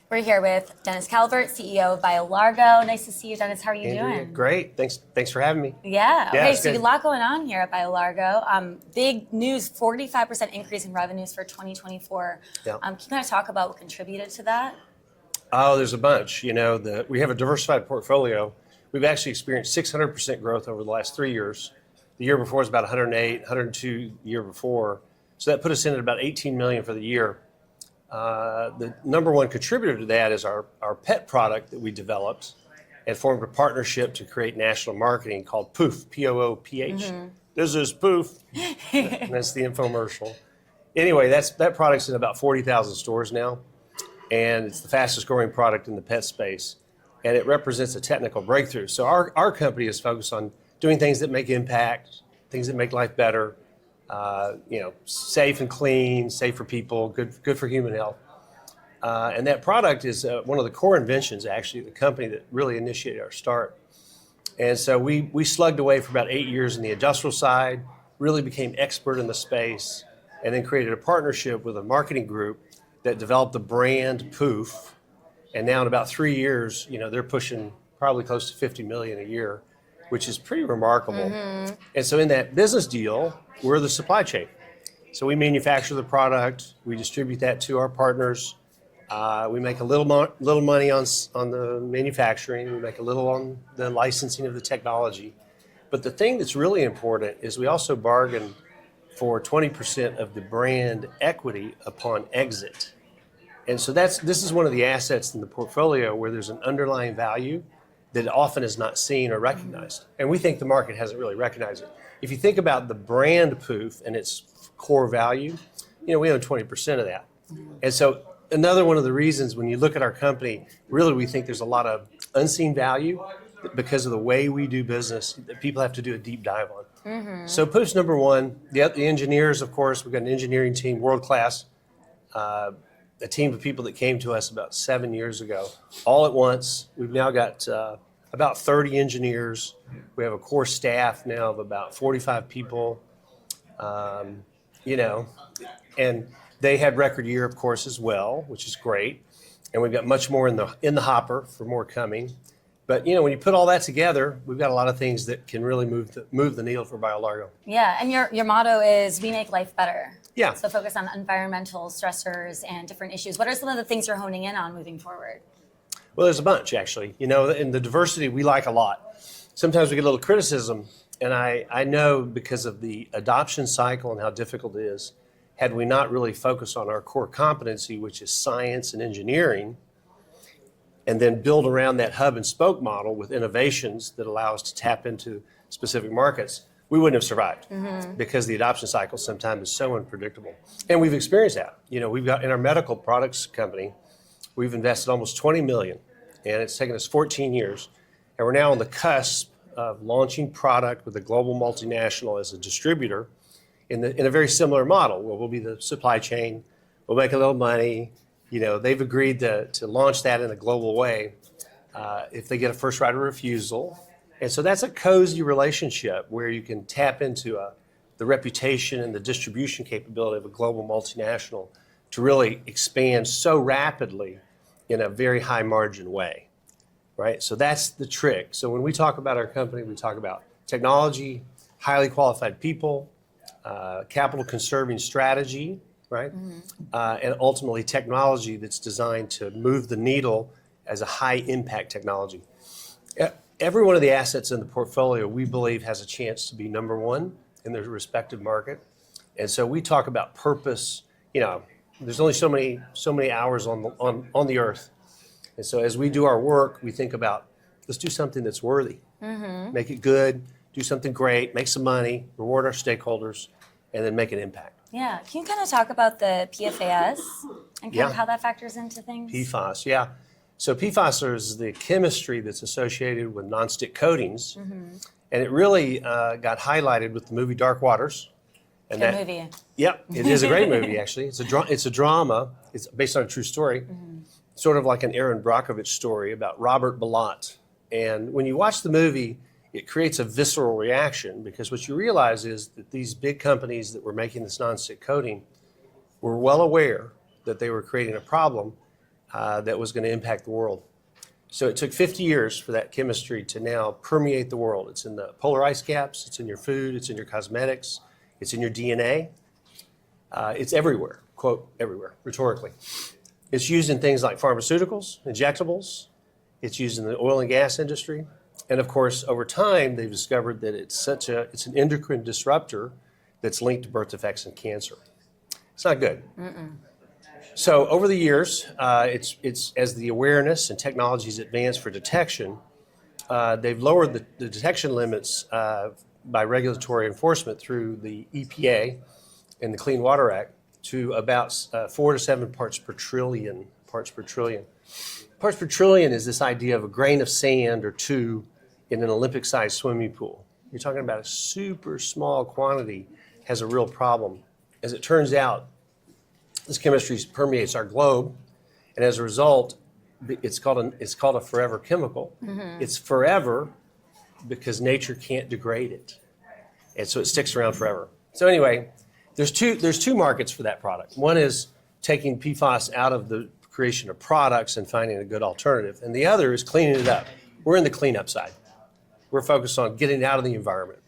We're here with Dennis Calvert, CEO of Biolargo. Nice to see you, Dennis. How are you Andrea, doing? great. Thanks for having me. Yeah. Yeah, Okay, it's so a good. lot going on here at Biolargo. Big news, 45% increase in revenues for 2024. Yeah. Can you kind of talk about what contributed to that? Oh, there's a bunch. We have a diversified portfolio. We've actually experienced 600% growth over the last 3 years. The year before was about 108, 102 the year before. So that put us in at about 18 million for the year. The number one contributor to that is our pet product that we developed and formed a partnership to create national marketing called Pooph, P-O-O-P-H. This is Pooph. And that's the infomercial. Anyway, that product's in about 40,000 stores now, and it's the fastest growing product in the pet space, and it represents a technical breakthrough. So our company is focused on doing things that make impact, things that make life better, safe and clean, safe for people, good for human health. And that product is one of the core inventions, actually, of the company that really initiated our start. And so we slugged away for about 8 years in the industrial side, really became expert in the space, and then created a partnership with a marketing group that developed the brand Pooph. And now in about 3 years, they're pushing probably close to 50 million a year, which is pretty remarkable. And so in that business deal, we're the supply chain. So we manufacture the product, we distribute that to our partners. We make a little money on the manufacturing, we make a little on the licensing of the technology. But the thing that's really important is we also bargain for 20% of the brand equity upon exit. And so this is one of the assets in the portfolio where there's an underlying value that often is not seen or recognized. And we think the market hasn't really recognized it. If you think about the brand Pooph and its core value, we own 20% of that. And so another one of the reasons when you look at our company, really we think there's a lot of unseen value because of the way we do business that people have to do a deep dive on. So Pooph's number one. The engineers, of course, we've got an engineering team, world class, a team of people that came to us about 7 years ago, all at once. We've now got about 30 engineers. We have a core staff now of about 45 people, and they had record year, of course, as well, which is great. And we've got much more in the hopper for more coming. But when you put all that together, we've got a lot of things that can really move the needle for Biolargo. Yeah, and your motto is "We make life better." Yeah. So focus on environmental stressors and different issues. What are some of the things you're honing in on moving forward? Well, there's a bunch, actually. And the diversity we like a lot. Sometimes we get a little criticism, and I know because of the adoption cycle and how difficult it is, had we not really focused on our core competency, which is science and engineering, and then build around that hub and spoke model with innovations that allow us to tap into specific markets, we wouldn't have survived because the adoption cycle sometimes is so unpredictable. And we've experienced that. We've got in our medical products company, we've invested almost 20 million, and it's taken us 14 years. And we're now on the cusp of launching product with a global multinational as a distributor in a very similar model where we'll be the supply chain, we'll make a little money. They've agreed to launch that in a global way if they get a first right of refusal. And so that's a cozy relationship where you can tap into the reputation and the distribution capability of a global multinational to really expand so rapidly in a very high margin way, right? So that's the trick. So when we talk about our company, we talk about technology, highly qualified people, capital conserving strategy, right? And ultimately technology that's designed to move the needle as a high impact technology. Every one of the assets in the portfolio, we believe, has a chance to be number one in their respective market. And so we talk about purpose. There's only so many hours on the earth. And so as we do our work, we think about, let's do something that's worthy. Make it good, do something great, make some money, reward our stakeholders, and then make an impact. Yeah, can you kind of talk about the PFAS and kind of how that factors into things? PFAS, yeah. So PFAS is the chemistry that's associated with nonstick coatings, and it really got highlighted with the movie Dark Waters. And Good movie. Yep, it is a great movie, actually. It's a drama. It's based on a true story, sort of like an Aaron Brockovich story about Robert Bilott. And when you watch the movie, it creates a visceral reaction because what you realize is that these big companies that were making this nonstick coating were well aware that they were creating a problem, that was going to impact the world. So it took 50 years for that chemistry to now permeate the world. It's in the polar ice caps, it's in your food, it's in your cosmetics, it's in your DNA. It's everywhere, quote, everywhere, rhetorically. It's used in things like pharmaceuticals, injectables. It's used in the oil and gas industry. And of course, over time, they've discovered that it's an endocrine disruptor that's linked to birth defects and cancer. It's not good. So over the years, it's as the awareness and technologies advance for detection, they've lowered the detection limits by regulatory enforcement through the EPA and the Clean Water Act to about 4 to 7 parts per trillion. Parts per trillion is this idea of a grain of sand or two in an Olympic-sized swimming pool. You're talking about a super small quantity has a real problem. As it turns out, this chemistry permeates our globe, and as a result, it's called a forever chemical. It's forever because nature can't degrade it, and so it sticks around forever. So anyway, there's two markets for that product. One is taking PFAS out of the creation of products and finding a good alternative, and the other is cleaning it up. We're in the cleanup side. We're focused on getting it out of the environment.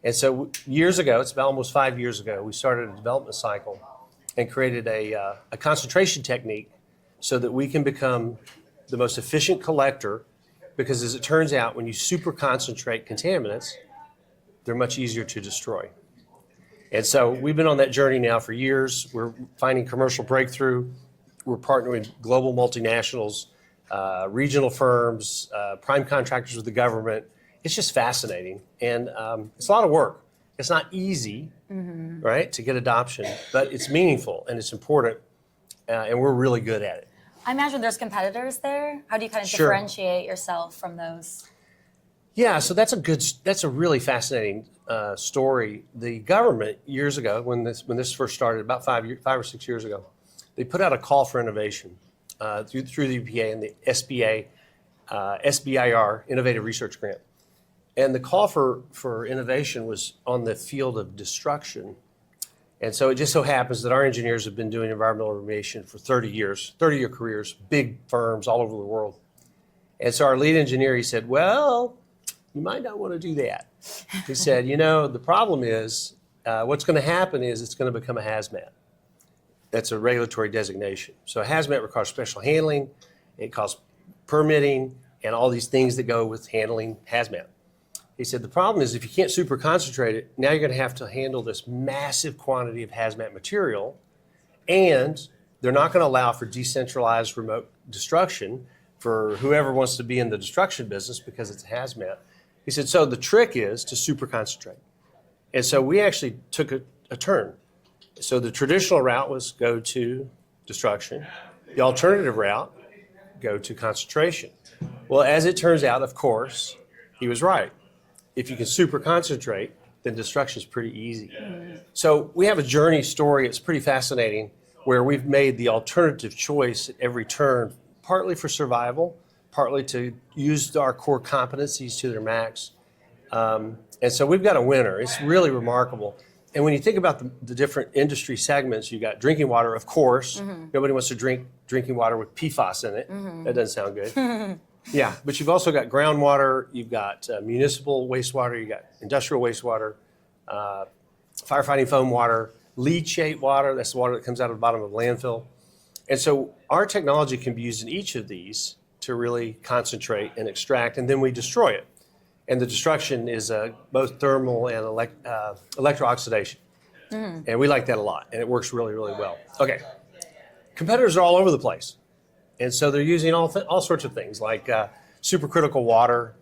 And so years ago, it's about almost 5 years ago, we started a development cycle and created a concentration technique so that we can become the most efficient collector, because as it turns out, when you super concentrate contaminants, they're much easier to destroy. And so we've been on that journey now for years. We're finding commercial breakthrough. We're partnering with global multinationals, regional firms, prime contractors with the government. It's just fascinating. And it's a lot of work. It's not easy, right, to get adoption, but it's meaningful and it's important, and we're really good at it. I imagine there's competitors there. How do you kind of Sure. differentiate yourself from those? Yeah, so that's a really fascinating story. The government years ago, when this first started, about 5 or 6 years ago, they put out a call for innovation through the EPA and the SBIR, Innovative Research Grant. And the call for innovation was on the field of destruction. And so it just so happens that our engineers have been doing environmental remediation for 30 years, 30-year careers, big firms all over the world. And so our lead engineer, he said, well, you might not want to do that. He said, the problem is what's going to happen is it's going to become a hazmat. That's a regulatory designation. So a hazmat requires special handling, it costs permitting, and all these things that go with handling hazmat. He said, the problem is if you can't super concentrate it, now you're going to have to handle this massive quantity of hazmat material, and they're not going to allow for decentralized remote destruction for whoever wants to be in the destruction business because it's a hazmat. He said, so the trick is to super concentrate. And so we actually took a turn. So the traditional route was go to destruction. The alternative route, go to concentration. Well, as it turns out, of course, he was right. If you can super concentrate, then destruction is pretty easy. So we have a journey story. It's pretty fascinating where we've made the alternative choice at every turn, partly for survival, partly to use our core competencies to their max. And so we've got a winner. It's really remarkable. And when you think about the different industry segments, you got drinking water, of course. Nobody wants to drink drinking water with PFAS in it. That doesn't sound good. Yeah, but you've also got groundwater, you've got municipal wastewater, you've got industrial wastewater, firefighting foam water, leachate water, that's the water that comes out of the bottom of a landfill. And so our technology can be used in each of these to really concentrate and extract, and then we destroy it. And the destruction is both thermal and electrooxidation. And we like that a lot, and it works really, really well. Okay, competitors are all over the place. And so they're using all sorts of things like supercritical water.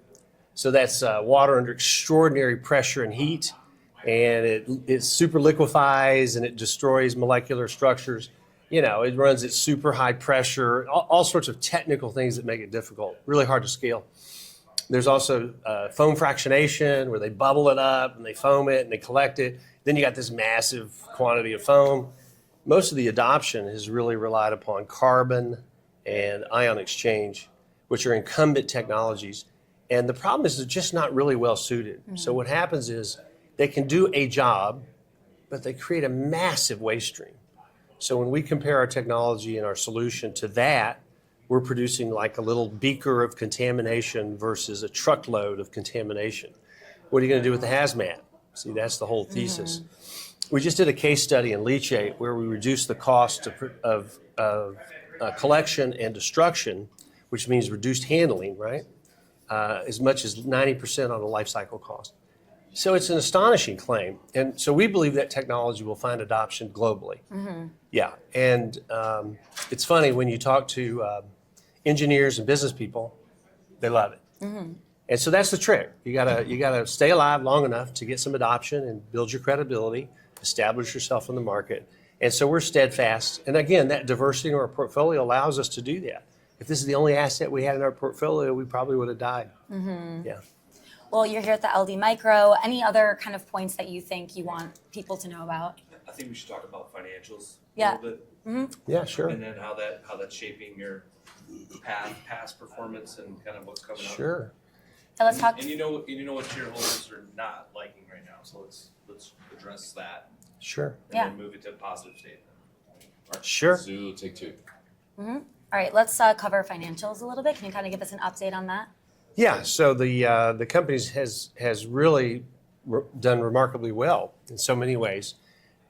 So that's water under extraordinary pressure and heat, and it super liquefies and it destroys molecular structures. It runs at super high pressure, all sorts of technical things that make it difficult, really hard to scale. There's also foam fractionation where they bubble it up and they foam it and they collect it. Then you got this massive quantity of foam. Most of the adoption has really relied upon carbon and ion exchange, which are incumbent technologies. And the problem is they're just not really well suited. So what happens is they can do a job, but they create a massive waste stream. So when we compare our technology and our solution to that, we're producing like a little beaker of contamination versus a truckload of contamination. What are you going to do with the hazmat? See, that's the whole thesis. We just did a case study in leachate where we reduced the cost of collection and destruction, which means reduced handling, right? As much as 90% on the life cycle cost. So it's an astonishing claim. And so we believe that technology will find adoption globally. Yeah, and it's funny when you talk to engineers and business people, they love it. And so that's the trick. You gotta stay alive long enough to get some adoption and build your credibility, establish yourself in the market. And so we're steadfast. And again, that diversity in our portfolio allows us to do that. If this is the only asset we had in our portfolio, we probably would have died. Yeah. Well, you're here at the LD Micro. Any other kind of points that you think you want people to know about? I think we should talk about financials Yeah. a little bit, Yeah, sure. and then how that's shaping your past performance and kind of what's coming up. Sure. So let's talk. And you know what shareholders are not liking right now. So let's address that Sure. and Yeah. then move it to a positive statement. Sure. Zoo, take two. All right, let's cover financials a little bit. Can you kind of give us an update on that? Yeah, so the company has really done remarkably well in so many ways.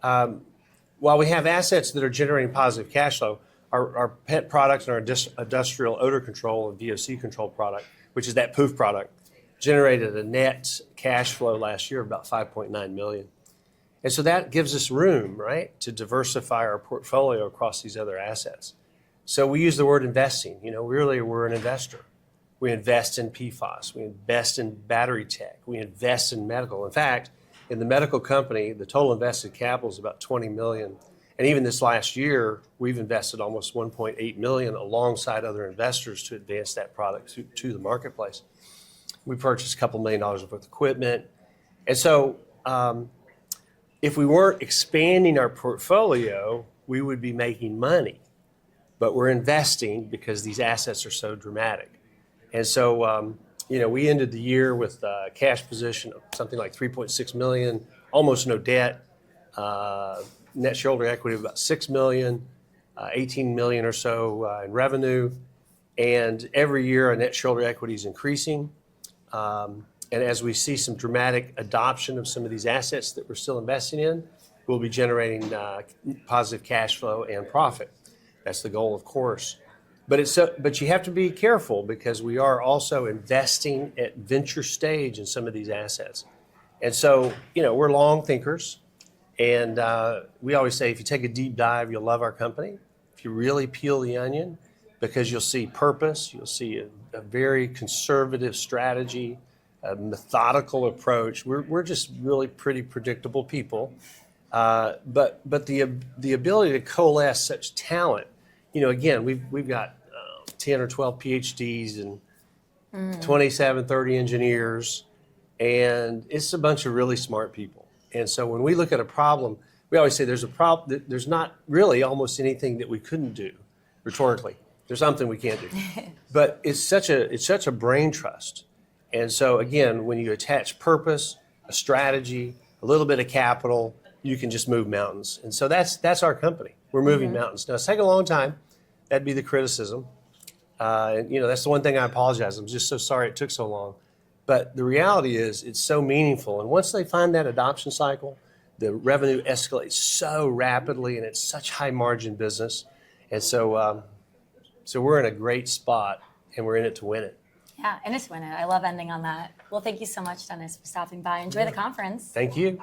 While we have assets that are generating positive cash flow, our pet product and our industrial odor control and VOC control product, which is that Pooph product, generated a net cash flow last year of about $5.9 million. And so that gives us room, right, to diversify our portfolio across these other assets. So we use the word investing. Really, we're an investor. We invest in PFAS. We invest in battery tech. We invest in medical. In fact, in the medical company, the total invested capital is about $20 million. And even this last year, we've invested almost $1.8 million alongside other investors to advance that product to the marketplace. We purchased a couple $1 million worth of equipment. And so if we weren't expanding our portfolio, we would be making money. But we're investing because these assets are so dramatic. And so, we ended the year with a cash position of something like $3.6 million, almost no debt, net shareholder equity of about $6 million, 18 million or so in revenue. And every year, our net shareholder equity is increasing. And as we see some dramatic adoption of some of these assets that we're still investing in, we'll be generating positive cash flow and profit. That's the goal, of course. But you have to be careful because we are also investing at venture stage in some of these assets. And so, we're long thinkers. And we always say if you take a deep dive, you'll love our company. If you really peel the onion, because you'll see purpose, you'll see a very conservative strategy, a methodical approach. We're just really pretty predictable people. But the ability to coalesce such talent, again, we've got 10 or 12 PhDs and 27, 30 engineers, and it's a bunch of really smart people. And so when we look at a problem, we always say there's a problem. There's not really almost anything that we couldn't do, rhetorically. There's something we can't do, but it's such a brain trust. And so again, when you attach purpose, a strategy, a little bit of capital, you can just move mountains. And so that's our company. We're moving mountains. Now it's taken a long time. That'd be the criticism. That's the one thing I apologize. I'm just so sorry it took so long. But the reality is it's so meaningful. And once they find that adoption cycle, the revenue escalates so rapidly and it's such high margin business. And so we're in a great spot and we're in it to win it. Yeah, and it's win it. I love ending on that. Well, thank you so much, Dennis, for stopping by. Enjoy the conference. Thank you.